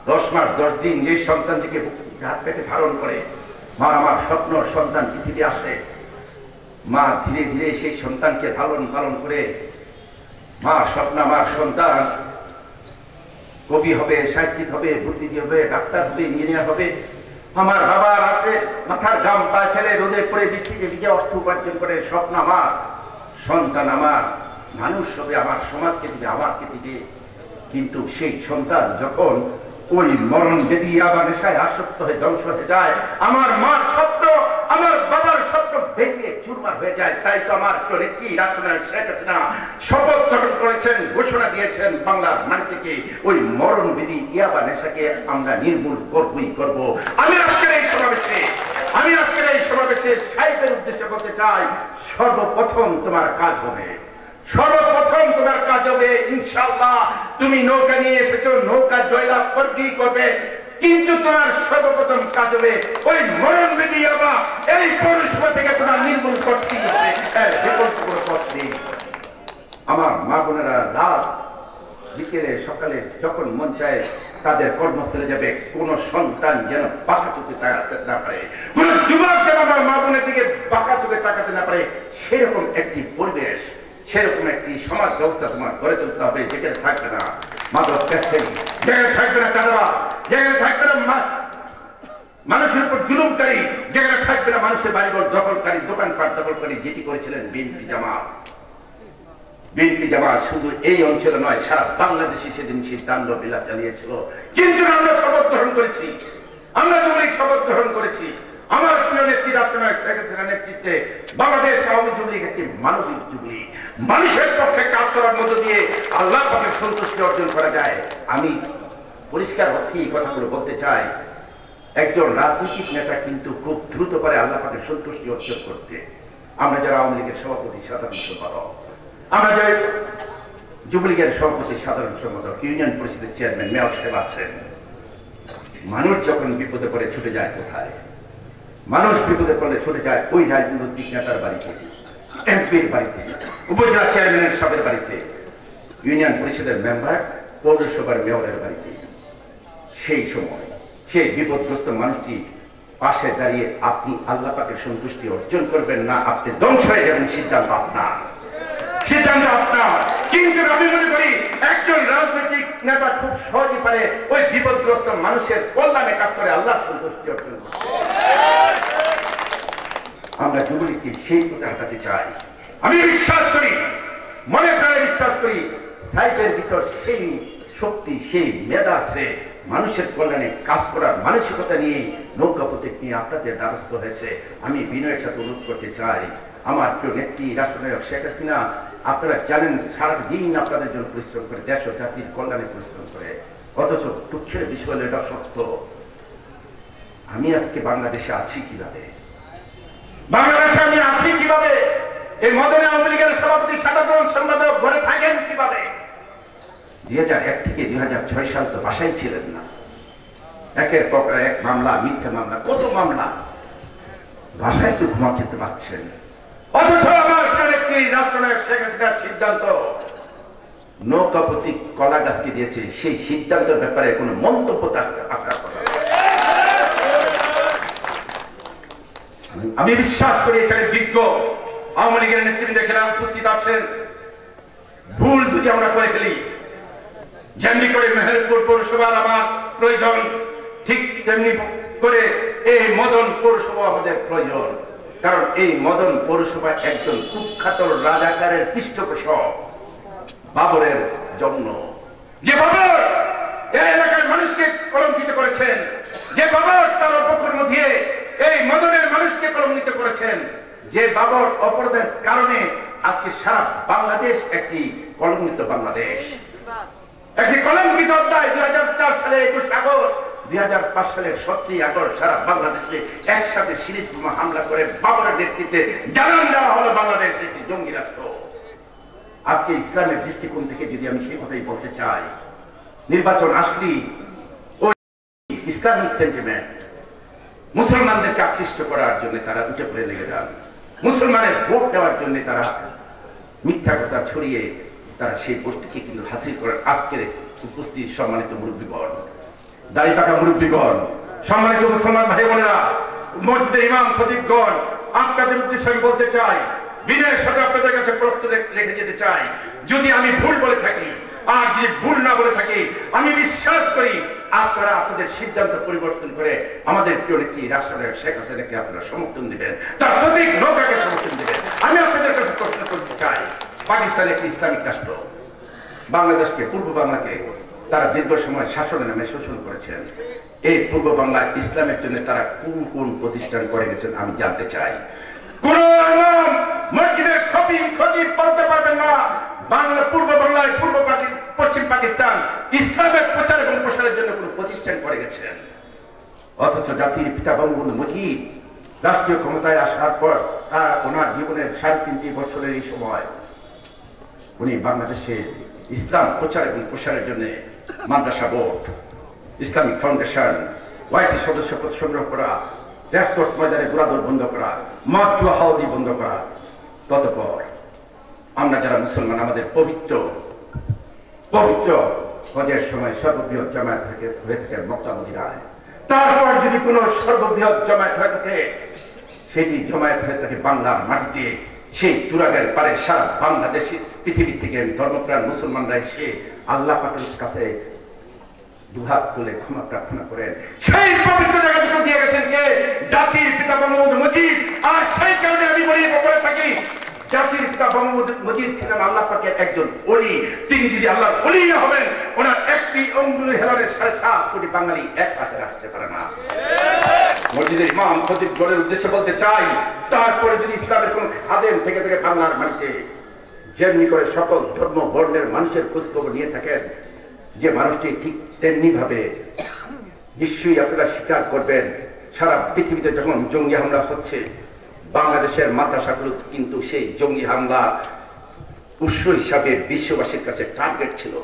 10 মাস 10 দিন যে সন্তানটিকে হাত পেটে ধারণ করে, মা আমার স্বপ্ন সন্তান পৃথিবী আসে, মা ধীরে ধীরে সেই সন্তানকে লালন পালন করে, মা স্বপ্ন আমার সন্তান কবি হবে, সাহিত্যিক হবে, বুদ্ধিজীবী হবে, ডাক্তার হবে, ইঞ্জিনিয়ার হবে। আমার বাবা রাতে মাথার গাম পায়ে ফেলে রোদে পড়ে বৃষ্টিতে ভিজে অর্থ উপার্জন করে, স্বপ্ন আমার সন্তান আমার মানুষ হবে, আমার সমাজকে দিবে, আমাকে দিবে। কিন্তু সেই সন্তান যখন ওই মরণ বেদি আবার নেশায় আসক্ত হয়ে ধ্বংস হয়ে যায়, আমার মার স্বপ্ন, আমার বাবার স্বপ্ন ভেঙে চুরমার হয়ে যায়। তাই তো আমার নেত্রী রাষ্ট্রনায়ক শেখ হাসিনা শপথ গ্রহণ করেছেন, ঘোষণা দিয়েছেন বাংলার মাটি থেকে ওই মরণ বেদি ইয়াবা নেশাকে আমরা নির্মূল করবই করব। আমি আজকের এই সমাবেশে সাহিত্যের উদ্দেশ্যে বলতে চাই, সর্বপ্রথম তোমার কাজ হবে, সর্বপ্রথম তোমার কাজ হবে ইনশাআল্লাহ। তুমি নৌকা নিয়ে এসেছো, নৌকা জয়লাভ করবে, কিন্তু তোমার সর্বপ্রথম কাজ হবে ওই মরণ বেদি ইয়াবা এই পৌরসভা থেকে তোমার নির্মূল করতেই হবে। বিকল্প কোনো পথ নেই। আমার মা বোনেরা রাত বিকেলে সকালে যখন মন চায় তাদের কর্মস্থলে যাবে, কোন সন্তান যেন বাঁকা চোখে তাকাতে না পারে, কোন যুবক যেন আমার মা বোনের দিকে বাঁকা চোখে তাকাতে না পারে, সেরকম একটি পরিবেশ, সেরকম একটি সমাজ ব্যবস্থা তোমার গড়ে তুলতে হবে, যেখানে থাকবে না মাদক ব্যবসায়ী, যেখানে থাকবে না চাঁদাবাজ, যেখানে থাকবে না মানুষের উপর জুলুমকারী, যেখানে থাকবে না মানুষের বাড়িঘর দখলকারী, দোকানপাট দখলকারী, যেটি করেছিলেন বিএনপি জামাত শুধু এই অঞ্চলে নয়, সারা বাংলাদেশে সেদিন সিদ্ধান্ত লীলা চালিয়েছিল। কিন্তু আমরা শপথ গ্রহণ করেছি, আমরা যুবলীগ শপথ গ্রহণ করেছি। আমার প্রিয় নেত্রী রাষ্ট্রনায়ক শেখ হাসিনার নেতৃত্বে বাংলাদেশ আওয়ামী যুবলীগ একটি মানবিক যুবলীগ, মানুষের পক্ষে কাজ করার মধ্য দিয়ে আল্লাহ পাকের সন্তুষ্টি অর্জন করা যায়। আমি পরিষ্কার অর্থে এই কথাগুলো বলতে চাই, একজন রাজনৈতিক নেতা কিন্তু খুব দ্রুত পারে আল্লাহ পাকের সন্তুষ্টি অর্জন করতে। আমরা যারা আওয়ামী লীগের সভাপতি, সাধারণ সম্পাদক, আমরা যারা যুবলীগের সভাপতি, সাধারণ সম্পাদক, ইউনিয়ন পরিষদের চেয়ারম্যান, মেয়র সাহেব আছেন, মানুষ যখন বিপদে পড়ে ছুটে যায় কোথায়? মানুষ বিপদে পড়লে ছুটে যায় ওই রাজনৈতিক নেতার বাড়িতে, এমপির বাড়িতে, উপজেলা চেয়ারম্যানের সাহেবের বাড়িতে, ইউনিয়ন পরিষদের মেম্বার, পৌরসভার মেয়রের বাড়িতে। সেই সময় সেই বিপদগ্রস্ত মানুষটি পাশে দাঁড়িয়ে আপনি আল্লাহ পাকের সন্তুষ্টি অর্জন করবেন না, আপনি ধ্বংস হয়ে যাবেন, সিদ্ধান্ত আপনার, সিদ্ধান্ত আপনার। কিন্তু আমি মনে করি একজন রাজনৈতিক নেতা খুব সহজে পারে ওই বিপদগ্রস্ত মানুষের কল্যাণে কাজ করে আল্লাহর সন্তুষ্টি অর্জন করতে। আমরা যুবলীগকে সেই পথে হাঁটাতে চাই। আমি বিশ্বাস করি, মনে প্রাণে বিশ্বাস করি, সাইটের ভিতর সেই শক্তি, সেই মেধা আছে, মানুষের কল্যাণে কাজ করার মানসিকতা নিয়ে নৌকা প্রতীক নিয়ে আপনাদের দ্বারস্থ হয়েছে। আমি বিনয়ের সাথে অনুরোধ করতে চাই, আমার প্রিয় নেত্রী রাষ্ট্রনায়ক শেখ হাসিনা, আপনারা জানেন সারাদিন আপনাদের জন্য পরিশ্রম করে, দেশ ও জাতির কল্যাণে পরিশ্রম করে, অথচ দুঃখের বিষয় এটা সত্য। আমি আজকে বাংলাদেশে আছি কিভাবে? বাংলাদেশে আমি আছি কিভাবে? এই মদনে আওয়ামী লীগের সভাপতি, সাধারণ সম্পাদক ঘরে থাকেন কিভাবে? 2001 থেকে 2006 সাল তো বাসায় ছিলেন না, একের পর এক মামলা, মিথ্যা মামলা, কত মামলা, বাসায় তো ঘুমাতে পারছেন। অথচ আমার নেত্রী রাষ্ট্রনায়ক শেখ হাসিনার সিদ্ধান্ত, নৌকা প্রতীক কলা গাছকে দিয়েছে, সেই সিদ্ধান্তের ব্যাপারে কোনো মন্তব্য আমি বিশ্বাস করি এখানে বিজ্ঞ আওয়ামী লীগের নেতৃবৃন্দ এখানে উপস্থিত আছেন। ভুল যদি আমরা করে ফেলি, যেমনি করে মেহেরপুর পৌরসভার আমার প্রয়োজন, ঠিক তেমনি করে এই মদন পৌরসভা আমাদের প্রয়োজন। কারণ এই মদন পৌরসভা একজন কুখ্যাত রাজাকারের পৃষ্ঠপোষক বাবরের জন্য, যে বাবর এই এলাকার মানুষকে কলঙ্কিত করেছেন, যে বাবর তার অপকর্ম দিয়ে এই মদনের মানুষকে কলঙ্কিত করেছেন, যে বাবর অপরাধের কারণে আজকে সারা বাংলাদেশ একটি কলঙ্কিত বাংলাদেশ, একটি কলঙ্কিত অধ্যায়। 2004 সালে 21 আগস্ট, 2005 সালের 17 আগস্ট সারা বাংলাদেশে একসাথে সিরিজ বোমা হামলা করে বাবরের নেতৃত্বে জানান দেওয়া হলো বাংলাদেশ একটি জঙ্গি রাষ্ট্র। আজকে ইসলামের দৃষ্টিকোণ থেকে যদি আমি সেই কথাই বলতে চাই, নির্বাচন আসলেই ওই ইসলামিক সেন্টিমেন্ট মুসলমানদেরকে আকৃষ্ট করার জন্য তারা উঠে পড়ে লেগে যান, মুসলমানের ভোট দেওয়ার জন্য তারা মিথ্যা কথা ছড়িয়ে তারা সেই ভোটটিকে কিন্তু হাসিল করার। আজকের উপস্থিত সম্মানিত মুরব্বীগণ, দাড়ি পাকা মুরব্বীগণ, সম্মানিত মুসলমান ভাই বোনেরা, মসজিদের ইমাম খতিবগণ, আপনাদের উদ্দেশ্যে আমি বলতে চাই, বিনয়ের সাথে আপনাদের কাছে প্রশ্ন রেখে যেতে চাই, যদি আমি ভুল বলে থাকি আর যদি ভুল না বলে থাকি, আমি বিশ্বাস করি আপনারা আপনাদের সিদ্ধান্ত পরিবর্তন করে আমাদের প্রিয় নেত্রী রাষ্ট্রনায়ক শেখ হাসিনাকে আপনারা সমর্থন দিবেন, তার প্রতীক নৌকাকে সমর্থন দিবেন। আমি আপনাদের কাছে প্রশ্ন করতে চাই, পাকিস্তান একটি ইসলামিক রাষ্ট্র, বাংলাদেশকে, পূর্ব বাংলাকে তারা দীর্ঘ সময় শাসনের নামে শোষণ করেছেন। এই পূর্ব বাংলা ইসলামের জন্য তারা কোন কোন প্রতিষ্ঠান করে গেছেন আমি জানতে চাই। কোন মসজিদের খতিব বলতে পারবেন না বাংলা, পূর্ব বাংলায়, পশ্চিম পাকিস্তান ইসলামের প্রচার এবং প্রসারের জন্য কোন প্রতিষ্ঠান করে গেছেন। অথচ জাতির পিতা বঙ্গবন্ধু মুজিব রাষ্ট্রীয় ক্ষমতায় আসার পর ওনার জীবনের 3.5 বছরের এই সময় উনি বাংলাদেশে ইসলাম প্রচার এবং প্রসারের জন্য মাদ্রাসা বোর্ড, ইসলামিক ফাউন্ডেশন, ওয়াইসি সদস্যপদ সংগ্রহ করা, রেসকোর্স ময়দানে গুড়াদৌড় বন্ধ করা, মদ জুয়া হাওদি বন্ধ করা। ততপর আমরা যারা মুসলমান, আমাদের পবিত্র হজের সময় সর্ববৃহৎ জামায়াত হয়ে থাকে মক্কা মদিনায়। তারপর যদি কোন সর্ববৃহৎ জামায়াত হয়ে থাকে, সেটি জামায়াত হয়ে থাকে বাংলার মাটিতে, সেই তুরাগের পারে সারা বাংলাদেশে পৃথিবী থেকে ধর্মপ্রাণ মুসলমানরা এসে আল্লাহ পাকের কাছে দুহাত তুলে ক্ষমা প্রার্থনা করেন। সেই পবিত্র জায়গাটুকু দিয়ে গেছেন কে? জাতির পিতা বঙ্গবন্ধু মুজিব। আর সেই কারণে আমি বলে থাকি, জাতির পিতা বঙ্গবন্ধু মুজিব ছিলেন আল্লাহ পাকের একজন ওলি। তিনি যদি আল্লাহর ওলি হবেন, ওনার একটি অঙ্গুলি হেলানের 7.5 কোটি বাঙালি এক হাতে রাখতে পারে না। মসজিদের ইমাম খতিবগণের উদ্দেশ্যে বলতে চাই, তারপরে যদি ইসলামের কোন খাদেম থেকে বাংলার মাটিতে যেমনি করে সকল ধর্ম বর্ণের মানুষের খোঁজখবর নিয়ে থাকেন, যে মানুষটি ঠিক তেমনি ভাবে নিশ্চয়ই আপনারা স্বীকার করবেন, সারা পৃথিবীতে যখন জঙ্গি হামলা হচ্ছে, বাংলাদেশের মাদ্রাসাগুলো কিন্তু সেই জঙ্গি হামলা উৎস হিসাবে বিশ্ববাসীর কাছে টার্গেট ছিল।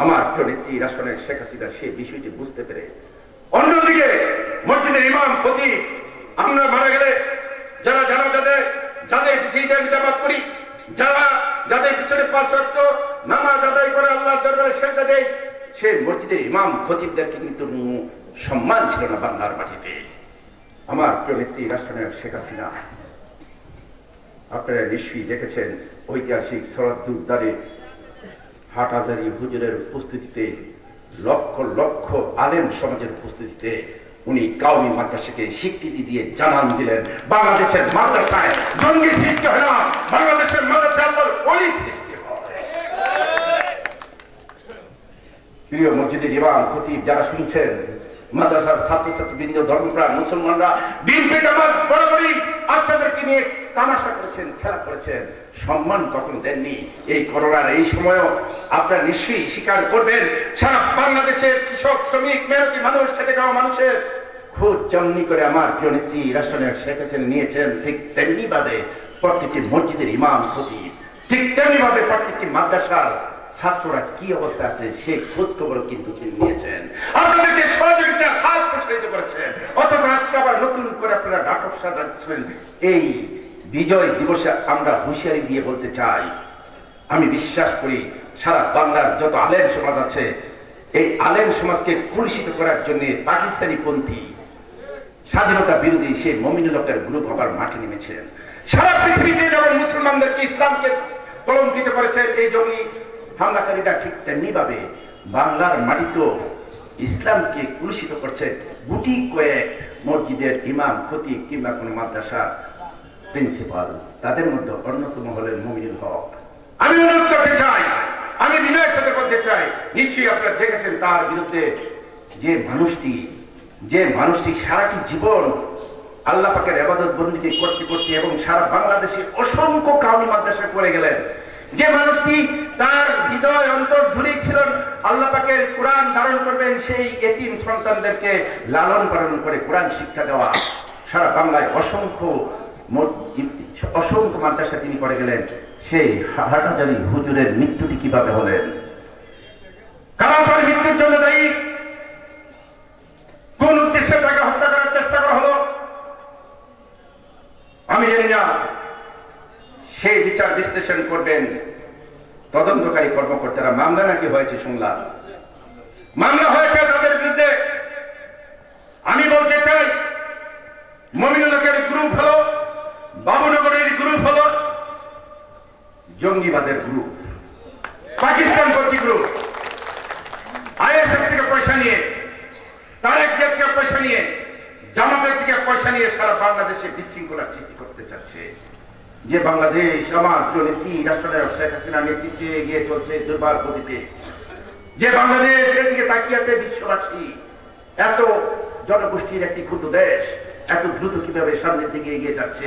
আমার প্রিয় নেত্রী রাষ্ট্রনায়ক শেখ হাসিনা সেই বিষয়টি বুঝতে পেরে, অন্যদিকে মসজিদের ইমাম খতিব, আমরা মারা গেলে যারা যাদের পিছিয়ে জামাত করি, যাদের পিছনে 5 ওয়াক্ত নামাজ আদায় করে আল্লাহর দরবারে সেজদা দেয়, সেই মসজিদের ইমাম খতিবদেরকে কিন্তু সম্মান ছিল না বাংলার মাটিতে। আমার প্রিয় নেত্রী রাষ্ট্রনায়ক শেখ হাসিনা, আপনারা নিশ্চয়ই দেখেছেন ঐতিহাসিক সরাদ্দুদ্দারে হাটহাজারী হুজুরের উপস্থিতিতে, লক্ষ লক্ষ আলেম সমাজের উপস্থিতিতে উনি কাওমি মাদ্রাসাকে স্বীকৃতি দিয়ে জানান দিলেন, বাংলাদেশের মাদ্রাসায় জঙ্গি সৃষ্টি হয় না, বাংলাদেশের মাদ্রাসায় আল্লাহর ওলি সৃষ্টি হয়। প্রিয় মসজিদের ইমাম খতিব যারা শুনছেন, মাদ্রাসার ছাত্রছাত্রীবৃন্দ, ধর্মপ্রাণ মুসলমানরা, বিএনপি জামাত বরাবরই আপনাদেরকে নিয়ে তামাশা করেছেন, খেলা করেছেন, সম্মান কখনো দেননি। এই করোনার এই সময়ও আপনারা নিশ্চয়ই স্বীকার করবেন, সারা বাংলাদেশের কৃষক, শ্রমিক, মেহনতি মানুষ, খেটে খাওয়া মানুষের খোঁজ যেমনি করে আমার প্রিয় নেত্রী রাষ্ট্রনায়ক শেখ হাসিনা নিয়েছেন, ঠিক তেমনি ভাবে প্রত্যেকটি মসজিদের ইমাম খতিব, ঠিক তেমনি ভাবে প্রত্যেকটি মাদ্রাসার ছাত্ররা কি অবস্থা আছে সেই খোঁজ খবর কিন্তু তিনি নিয়েছেন, আপনাদেরকে সহযোগিতার হাত প্রসারিত করেছেন। অথচ আজকে আবার নতুন করে আপনারা নাটক সাজাচ্ছেন। এই বিজয় দিবসে আমরা হুঁশিয়ারি দিয়ে বলতে চাই, আমি বিশ্বাস করি সারা বাংলার যত আলেম সমাজ আছে এই আলেম সমাজকে কলুষিত করার জন্য পাকিস্তানি পন্থী স্বাধীনতা বিরোধী সেই মমিনুল হকের গ্রুপ আবার মাঠে নেমেছেন। সারা পৃথিবীতে যেমন মুসলমানদেরকে ইসলামকে কলঙ্কিত করেছেন এই জঙ্গি হামলাকারীরা, ঠিক তেমনি ভাবে বাংলার মাটিতেও ইসলামকে কলুষিত করছে গুটি কয়েক মসজিদের ইমাম, খতিব কিংবা কোন মাদ্রাসার প্রিন্সিপাল, তাদের মধ্যে অন্যতম হলেন মুমিনুল হক। আমি অনুরোধ করতে চাই, আমি বিনয়ের সাথে বলতে চাই, নিশ্চয়ই আপনারা দেখেছেন তার বিরুদ্ধে যে মানুষটি সারাটি জীবন আল্লাহ পাকের ইবাদত বন্দেগী করতে করতে এবং সারা বাংলাদেশে অসংখ্য কাউমি মাদ্রাসা করে গেলেন, যে মানুষটি তার হৃদয় অন্তর ধরেই ছিলেন আল্লাহ পাকের কোরআন ধারণ করবেন, সেই এতিম সন্তানদেরকে লালন পালন করে কোরআন শিক্ষা দেওয়া, সারা বাংলায় অসংখ্য মাদ্রাসা তিনি করে গেলেন, সেই হাটহাজারী হুজুরের মৃত্যুটি কিভাবে হলেন? কারণ তার মৃত্যুর জন্য দায়ী কোন উদ্দেশ্যে তাকে হত্যা করার চেষ্টা করা হলো আমি জানি না। সেই বিচার বিশ্লেষণ করবেন তদন্তকারী কর্মকর্তারা। মামলা নাকি হয়েছে শুনলাম, মামলা হয়েছে তাদের বিরুদ্ধে। আমি বলতে চাই মমিনুল হকের গ্রুপ হলো, বাবুনগরের গ্রুপ হলো জঙ্গিবাদের গ্রুপ, পাকিস্তান পন্থী গ্রুপ, আইএসএফ থেকে পয়সা নিয়ে, তারেক থেকে পয়সা নিয়ে, জামাতের থেকে পয়সা নিয়ে সারা বাংলাদেশে বিশৃঙ্খলার সৃষ্টি করতে চাচ্ছে। যে বাংলাদেশ আমার নেত্রী রাষ্ট্রনায়ক শেখ হাসিনার নেতৃত্বে এগিয়ে চলছে দুর্বার গতিতে, যে বাংলাদেশের দিকে তাকিয়ে আছে বিশ্ববাসী, এত জনগোষ্ঠীর একটি ক্ষুদ্র দেশ এত দ্রুত কিভাবে সামনের দিকে এগিয়ে যাচ্ছে,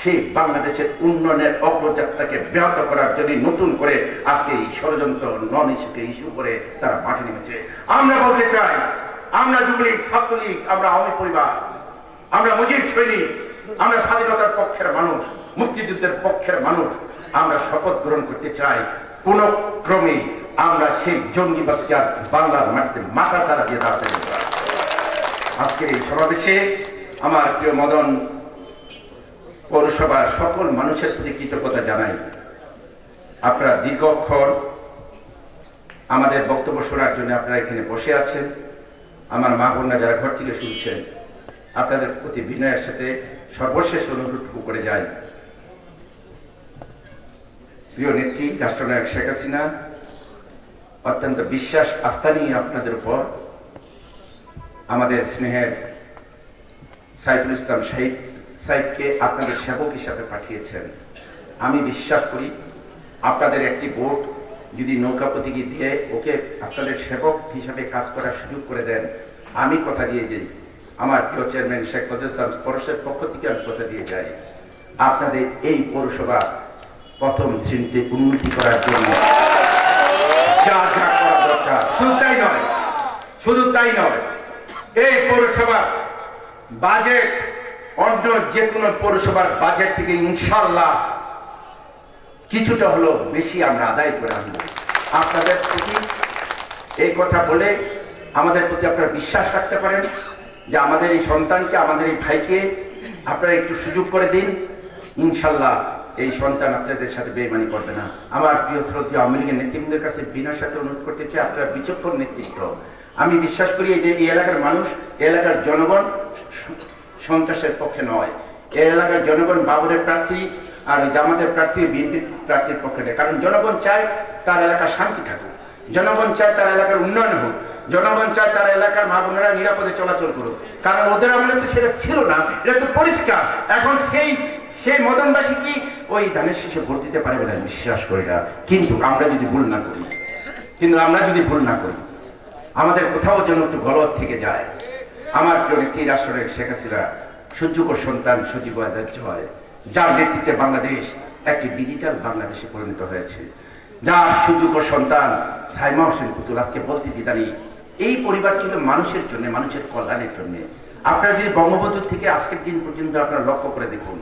সেই বাংলাদেশের উন্নয়নের অগ্রযাত্রাকে ব্যাহত করার জন্য নতুন করে আজকে এই ষড়যন্ত্র নন ইস্যুকে ইস্যু করে তারা মাঠে নেমেছে। আমরা বলতে চাই, আমরা যুবলীগ, ছাত্রলীগ, আমরা আওয়ামী পরিবার, আমরা মুজিব সৈনিক, আমরা স্বাধীনতার পক্ষের মানুষ, মুক্তিযুদ্ধের পক্ষের মানুষ, আমরা শপথ গ্রহণ করতে চাই কোন ক্রমে আমরা সেই জঙ্গিবাদকে আর বাংলার মাটিতে মাথা চারা দিয়ে দাঁড়াতে দেব। আজকের এই সমাবেশে আমার প্রিয় মদন পৌরসভার সকল মানুষের প্রতি কৃতজ্ঞতা জানাই। আপনারা দীর্ঘক্ষণ আমাদের বক্তব্য শোনার জন্য আপনারা এখানে বসে আছেন। আমার মা বোনরা যারা ঘর থেকে শুনছেন, আপনাদের প্রতি বিনয়ের সাথে সর্বশেষ অনুরোধটুকু করে যাই। প্রিয় নেত্রী রাষ্ট্রনায়ক শেখ হাসিনা অত্যন্ত বিশ্বাস আস্থা নিয়ে আপনাদের উপর আমাদের স্নেহের সাইফুল ইসলাম সাইদকে আপনাদের সেবক হিসাবে পাঠিয়েছেন। আমি বিশ্বাস করি আপনাদের একটি ভোট যদি নৌকা প্রতীকী দিয়ে ওকে আপনাদের সেবক হিসাবে কাজ করার সুযোগ করে দেন, আমি কথা দিয়ে যাই, আমার প্রিয় চেয়ারম্যান শেখ ফজল ইসলাম পরশের পক্ষ থেকে আমি কথা দিয়ে যাই, আপনাদের এই পৌরসভা প্রথম শ্রেণীতে উন্নতি করার জন্য যা যা করা দরকার, শুধু তাই নয়, এই পৌরসভা বাজেট অন্য যে কোনো পৌরসভার বাজেট থেকে ইনশাআল্লাহ কিছুটা হলো বেশি আমরা আদায় করে আনবো। আপনাদের প্রতি এই কথা বলে আমাদের প্রতি আপনারা বিশ্বাস রাখতে পারেন যে আমাদের এই সন্তানকে, আমাদের এই ভাইকে আপনারা একটু সুযোগ করে দিন, ইনশাআল্লাহ এই সন্তান আপনাদের সাথে বেইমানি করবে না। আমার প্রিয় শ্রদ্ধেয় আওয়ামী লীগের নেতৃবৃন্দের কাছে বিনয়ের সাথে অনুরোধ করতে চাই, আপনারা বিচক্ষণ নেতৃত্ব। আমি বিশ্বাস করি যে এই এলাকার মানুষ, এলাকার জনগণ সন্ত্রাসের পক্ষে নয়, এই এলাকার জনগণ বাবরের প্রার্থী আর জামাতের প্রার্থী, বিএনপির প্রার্থীর পক্ষে নেই। কারণ জনগণ চায় তার এলাকা শান্তি থাকুক, জনগণ চায় তার এলাকার উন্নয়ন হোক, জনগণ চায় তার এলাকার মা বোনেরা নিরাপদে চলাচল করুক। কারণ ওদের আমলে তো সেটা ছিল না, এটা তো পরিষ্কার। এখন সেই মদনবাসী কি ওই ধানের শীষে ভোট দিতে পারে বলে বিশ্বাস করি না। কিন্তু আমরা যদি ভুল না করি, আমাদের কোথাও যেন একটু গলত থেকে যায়। আমার প্রিয় নেত্রী রাষ্ট্রনায়ক শেখ হাসিনা সুযোগ্য সন্তান সজীব হয়, যার নেতৃত্বে বাংলাদেশ একটি ডিজিটাল বাংলাদেশে পরিণত হয়েছে, যার সুযোগ্য সন্তান সাইমা হোসেন পুতুল। আজকে বলতে দিদানি এই পরিবারটি হলো মানুষের জন্য, মানুষের কল্যাণের জন্য। আপনারা যদি বঙ্গবন্ধু থেকে আজকের দিন পর্যন্ত আপনারা লক্ষ্য করে দেখুন,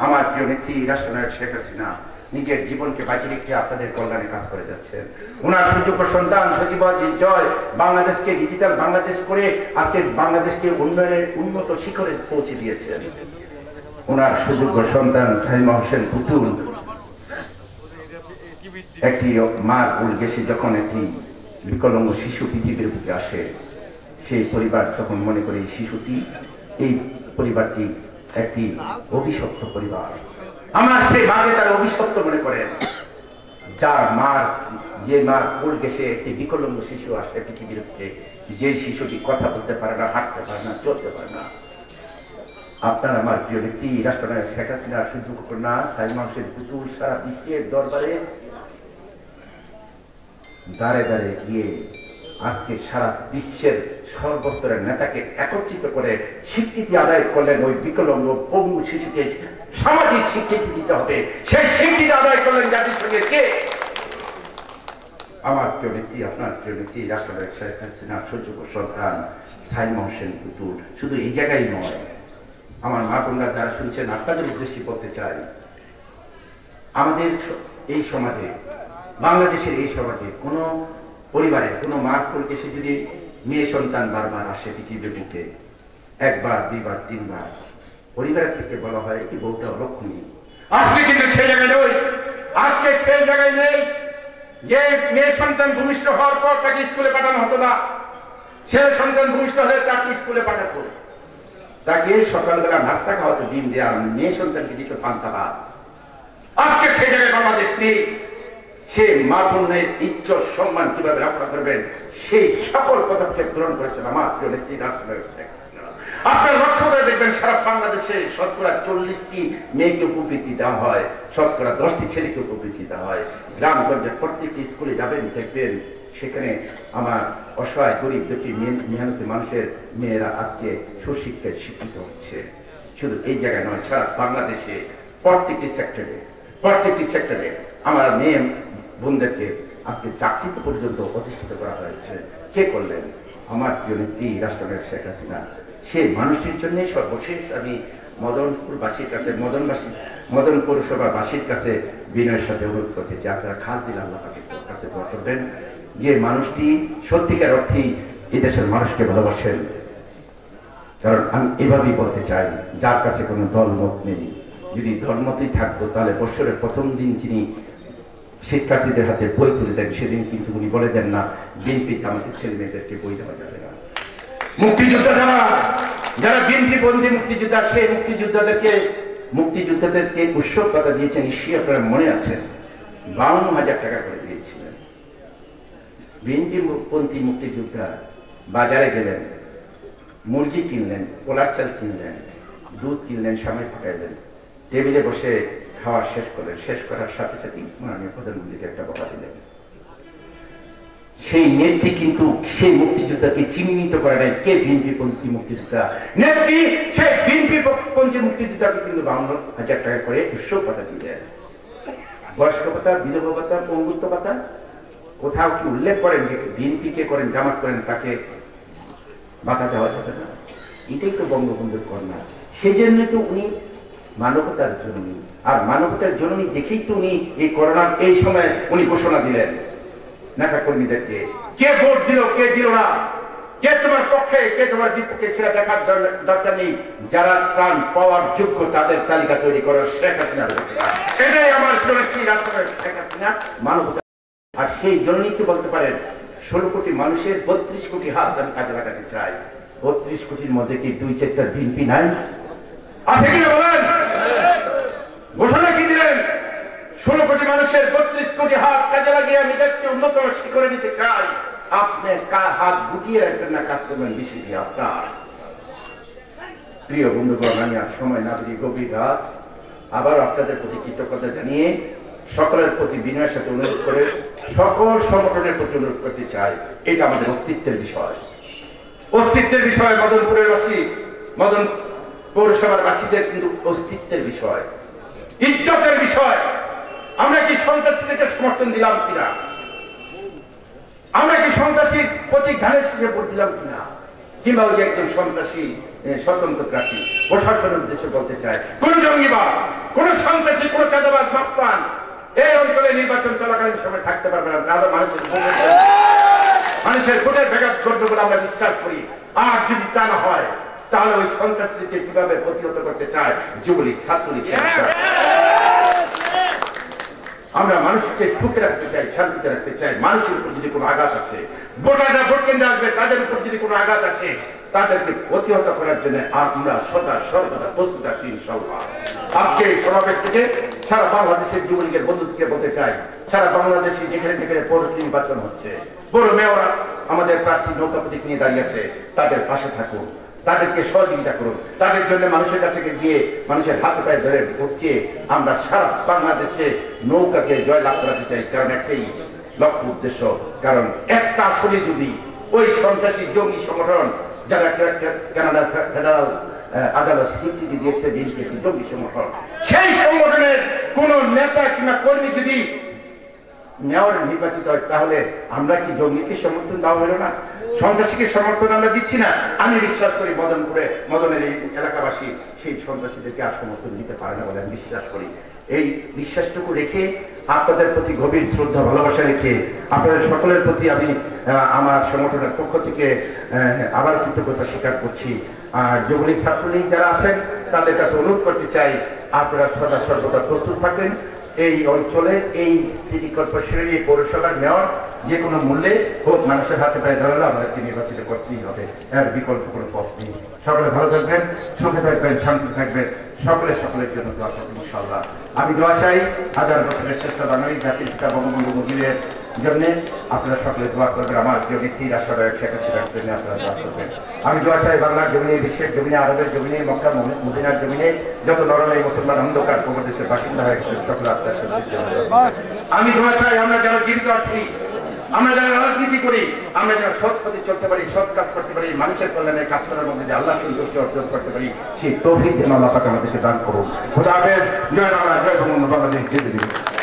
আমার প্রিয় নেত্রী রাষ্ট্রনায়ক শেখ হাসিনা নিজের জীবনকে বাঁচিয়ে রেখে আপনাদের কল্যাণে কাজ করে যাচ্ছেন। ওনার সুযোগ্য সন্তান সজীব জয় বাংলাদেশকে ডিজিটাল বাংলাদেশ করে আজকে বাংলাদেশকে উন্নয়নের উন্নত শিখরে পৌঁছে দিয়েছেন। ওনার সুযোগ্য সন্তান সাইমা হোসেন পুতুল একটি মার কোল গেছে যখন একটি বিকলাঙ্গ শিশু পৃথিবীর বুকে আসে, সেই পরিবার তখন মনে করে এই শিশুটি, এই পরিবারটি একটি অভিশপ্ত পরিবার। আমার সেই মাকে তারা অভিশপ্ত মনে করেন। যার মার, যে মার কোল গেছে একটি বিকলাঙ্গ শিশু আসে পৃথিবীর বুকে, যে শিশুটি কথা বলতে পারে না, হাঁটতে পারে না, চলতে পারে না। আপনার আমার প্রিয় ব্যক্তি রাষ্ট্রনায়ক শেখ হাসিনা সুযোগ কন্যা সাইমন হোসেন পুতুল সারা বিশ্বের দরবারে দাঁড়ে দাঁড়িয়ে গিয়ে আজকে সারা বিশ্বের সর্বস্তরের নেতাকে একত্রিত করে স্বীকৃতি আদায় করলেন। ওই বিকলাঙ্গ পঙ্গু শিশুকে সামাজিক স্বীকৃতি দিতে হবে, সেই স্বীকৃতি আদায় করলেন জাতিসংঘের কে? আমার প্রিয় ব্যক্তি, আপনার প্রিয় ব্যক্তি রাষ্ট্রনায়ক শেখ হাসিনার সুযোগ্য সন্তান সাইমন হোসেন পুতুল। শুধু এই জায়গায় নয়, আমার মা বোনরা যারা শুনছেন, আপনাদের উদ্দেশ্যে বলতে চাই, আমাদের এই সমাজে, বাংলাদেশের এই সমাজে কোনো পরিবারে কোনো মার কোল গেছে যদি মেয়ে সন্তান বারবার আসে পৃথিবীর বুকে, একবার, দুইবার, তিনবার, পরিবারের থেকে বলা হয় কি বউটা অলক্ষণী। আজকে কিন্তু সেই জায়গায় নয়, আজকে সেই জায়গায় নেই যে মেয়ে সন্তান ভূমিষ্ঠ হওয়ার পর তাকে স্কুলে পাঠানো হতো না, ছেলে সন্তান ভূমিষ্ঠ হলে তাকে স্কুলে পাঠাতো, তাকে সকালবেলা নাস্তা খাওয়াতো ডিম দেওয়া, মেয়ে সন্তানকে দিত পান্তা ভাত। আজকে সেই জায়গায় বাংলাদেশ নেই। সে মা বোনের ইজ্জত সম্মান কিভাবে রক্ষা করবেন সেই সকল পদক্ষেপ গ্রহণ করেছেন আমার প্রিয় নেত্রী রাষ্ট্রনায়ক শেখ হাসিনা। আপনারা লক্ষ্য করে দেখবেন সারা বাংলাদেশে শতকরা 40টি মেয়েকে উপবৃত্তি দেওয়া হয়, শতকরা 10টি ছেলেকে উপবৃত্তি দেওয়া হয়। গ্রামগঞ্জের প্রত্যেকটি স্কুলে যাবেন, দেখবেন সেখানে আমার অসহায় গরিব দুটি মেহনতি মানুষের মেয়েরা আজকে সুশিক্ষায় শিক্ষিত হচ্ছে। শুধু এই জায়গায় নয়, সারা বাংলাদেশে প্রত্যেকটি সেক্টরে আমার মেয়ে বোনদেরকে আজকে চাকরিতে পর্যন্ত প্রতিষ্ঠিত করা হয়েছে। কে করলেন? আমার প্রিয় নেত্রী রাষ্ট্রনায়ক শেখ হাসিনা। সেই মানুষটির জন্য সর্বশেষ আমি মদনপুরবাসীর কাছে, মদন পৌরসভাবাসীর কাছে বিনয়ের সাথে অনুরোধ করতে চাই, আপনারা খাল দিল আল্লাহ পাকের কাছে দোয়া করবেন যে মানুষটি সত্যিকার অর্থেই এই দেশের মানুষকে ভালোবাসেন। কারণ আমি এভাবেই বলতে চাই, যার কাছে কোনো দলমত নেই, যদি ধর্মতেই থাকতো তাহলে বছরের প্রথম দিন যিনি শিক্ষার্থীদের হাতে বই তুলে দেন, সেদিন কিন্তু উনি বলে দেন না বিএনপি জামাতের ছেলে মেয়েদেরকে বই দেওয়া যাবে না। মুক্তিযোদ্ধা যারা বিএনপি বন্দী মুক্তিযোদ্ধা, সেই মুক্তিযোদ্ধাদেরকে উৎসব কথা দিয়েছেন, নিশ্চয়ই আপনারা মনে আছেন, 52,000 টাকা করে দিয়েছিলেন। বিএনপি পন্থী মুক্তিযোদ্ধা বাজারে গেলেন, মুরগি কিনলেন, পোলার চাল কিনলেন, দুধ কিনলেন, সময় পাঠাইলেন, টেবিলে বসে খাওয়া শেষ করলেন। শেষ করার সাথে সাথে মাননীয় প্রধানমন্ত্রীকে একটা বকা দিলেন। সেই নেত্রী কিন্তু সেই মুক্তিযোদ্ধাকে চিহ্নিত করে নাই কে বিএনপি পন্থী মুক্তিযোদ্ধা। নেত্রী সেই বিএনপি পন্থী মুক্তিযোদ্ধাকে কিন্তু 52,000 টাকা করে উৎসব ভাতা দিলেন। বয়স্ক ভাতা, বিধবা ভাতা, পঙ্গুত্ব ভাতা কোথাও কি উল্লেখ করেন যে বিএনপি কে করেন, জামাত করেন, তাকে ভাতা দেওয়া যাবে না? এটাই তো বঙ্গবন্ধুর কন্যা। সেই জন্য তো উনি মানবতার জননী, আর মানবতার জননী দেখেই তো উনি এই করোনার এই সময় উনি ঘোষণা দিলেন নেতা কর্মীদেরকে, কে ভোট দিল কে দিল না, কে তোমার পক্ষে কে তোমার বিপক্ষে সেটা দেখার দরকার নেই, যারা ত্রাণ পাওয়ার যোগ্য তাদের তালিকা তৈরি করো শেখ হাসিনা। এটাই আমার রাষ্ট্রনায়ক শেখ হাসিনা মানবতা। আর সেই জননীকে বলতে পারেন 16 কোটি মানুষের 32 কোটি হাত আমি কাজে লাগাতে চাই। 32 কোটির মধ্যে কি 2-4টা বিএনপি নাই? আছে কিনা বলেন? ঘোষণা কি দিলেন? 16 কোটি মানুষের 32 কোটি হাত কাজে লাগিয়ে আমি দেশকে উন্নত করে নিতে চাই। আপনি হাত গুটিয়ে রাখবেন না, কাজ করবেন বিষয়টি আপনার। প্রিয় বন্ধুগণ, আমি আর সময় না বেরিয়ে গভীর রাত আবার আপনাদের প্রতি কৃতজ্ঞতা জানিয়ে সকলের প্রতি বিনয়ের সাথে অনুরোধ করে সকল সংগঠনের প্রতি অনুরোধ করতে চাই, এটা আমাদের অস্তিত্বের বিষয়। মদন পৌরসভার বাসীদের কিন্তু অস্তিত্বের বিষয়, ইজ্জতের বিষয়। আমরা কি সন্ত্রাসীদেরকে সমর্থন দিলাম কিনা? আমরা কি সন্ত্রাসীর প্রতি ধানের শীষে ভোট দিলাম কিনা? কিংবা ওই যে একজন সন্ত্রাসী স্বতন্ত্র প্রার্থী, প্রশাসনের উদ্দেশ্যে বলতে চায়, কোন জঙ্গিবাদ, কোন সন্ত্রাসী, কোন চাঁদাবাজ মাস্তান এই অঞ্চলে নির্বাচন চলাকালীন সময় থাকতে পারবে না। তাহলে মানুষের ভোটের ব্যাঘাত ঘটবে বলে আমরা বিশ্বাস করি। আর যদি তা না হয় তাহলে ওই সন্ত্রাসীদেরকে কিভাবে প্রতিহত করতে চায় যুবলীগ, ছাত্রলীগ। আমরা মানুষকে সুখে রাখতে চাই, শান্তিতে রাখতে চাই। মানুষের উপর যদি কোনো আঘাত আছে, ভোটাররা ভোট কেন্দ্রে আসবে, তাদের উপর যদি কোনো আঘাত আছে, তাদেরকে প্রতিহত করার জন্য আমরা সদা সর্বদা প্রস্তুত আছি ইনশাআল্লাহ। আজকে এই সমাবেশ থেকে সারা বাংলাদেশের যুবলীগের বন্ধুদেরকে বলতে চাই, সারা বাংলাদেশে যেখানে যেখানে পৌর নির্বাচন হচ্ছে, পৌর মেয়র আমাদের প্রার্থী নৌকা প্রতীক নিয়ে দাঁড়িয়েছে, তাদের পাশে থাকুন, তাদেরকে সহযোগিতা করুন, তাদের জন্য মানুষের কাছে গিয়ে মানুষের হাতে পায়ে ধরে উঠিয়ে আমরা সারা বাংলাদেশে নৌকাকে জয় লাভ করাতে চাই। কারণ একটাই লক্ষ্য উদ্দেশ্য, কারণ একটা আসলে যদি ওই সন্ত্রাসী জঙ্গি সংগঠন যারা কানাডা ফেডারাল আদালত স্বীকৃতি দিয়েছে বিএনপি জঙ্গি সংগঠন, সেই সংগঠনের কোন নেতা কিংবা কর্মী যদি মেয়র নির্বাচিত হয়, তাহলে আমরা কি জঙ্গিকে সমর্থন দেওয়া হলো না? সন্ত্রাসীকে সমর্থন আমরা দিচ্ছি না? আমি বিশ্বাস করি মদনের এই এলাকাবাসী সেই সন্ত্রাসীদেরকে আর সমর্থন দিতে পারে না বলে আমি বিশ্বাস করি। এই বিশ্বাসটুকু রেখে আপনাদের প্রতি গভীর শ্রদ্ধা ভালোবাসা রেখে আপনাদের সকলের প্রতি আমি আমার সংগঠনের পক্ষ থেকে আবার কৃতজ্ঞতা স্বীকার করছি। আর যুবলীগ ছাত্রলীগ যারা আছেন তাদের কাছে অনুরোধ করতে চাই, আপনারা সদা সর্বদা প্রস্তুত থাকবেন। এই অঞ্চলে এই সিটি কর্পোরেশনের এই পৌরসভার মেয়র যে কোনো মূল্যে হোক মানুষের হাতে পায়ে ধরালে আমাদেরকে নির্বাচিত করতেই হবে, এর বিকল্প কোনো পথ নেই। সকলে ভালো থাকবেন, সুখে থাকবেন, শান্তি থাকবেন, সকলের জন্য দোয়া করবেন ইনশাআল্লাহ। আমি দোয়া চাই হাজার বছরের শ্রেষ্ঠ বাঙালি জাতির পিতা বঙ্গবন্ধু মুজিবের জন্য আপনারা সকলে দোয়া করবেন। আমার জমিটি রাষ্ট্রনায়ক শেখ হাসিনার জন্য আপনারা দোয়া করবেন। আমি দোয়া চাই বাংলার জমিনে, বিশ্বের জমিনে, আরবের জমিনে, মক্কা মদিনার জমিনে যত নরনারী মুসলমান অন্ধকার প্রদেশের বাসিন্দা হয়ে সকলে আপনার সাথে। আমি দোয়া চাই আমরা যারা জীবিত আছি, আমরা যারা রাজনীতি করি, আমরা যারা সৎ পথে চলতে পারি, সৎ কাজ করতে পারি, মানুষের কল্যাণে কাজ করার মধ্যে যে আল্লাহ সন্তুষ্টি অর্জন করতে পারি, সেই তৌফিক যেন আল্লাহ পাক আমাদেরকে দান করুন। খোদা হাফেজ। জয় বাংলা, জয় বঙ্গবন্ধু, বাংলাদেশ জিন্দাবাদ।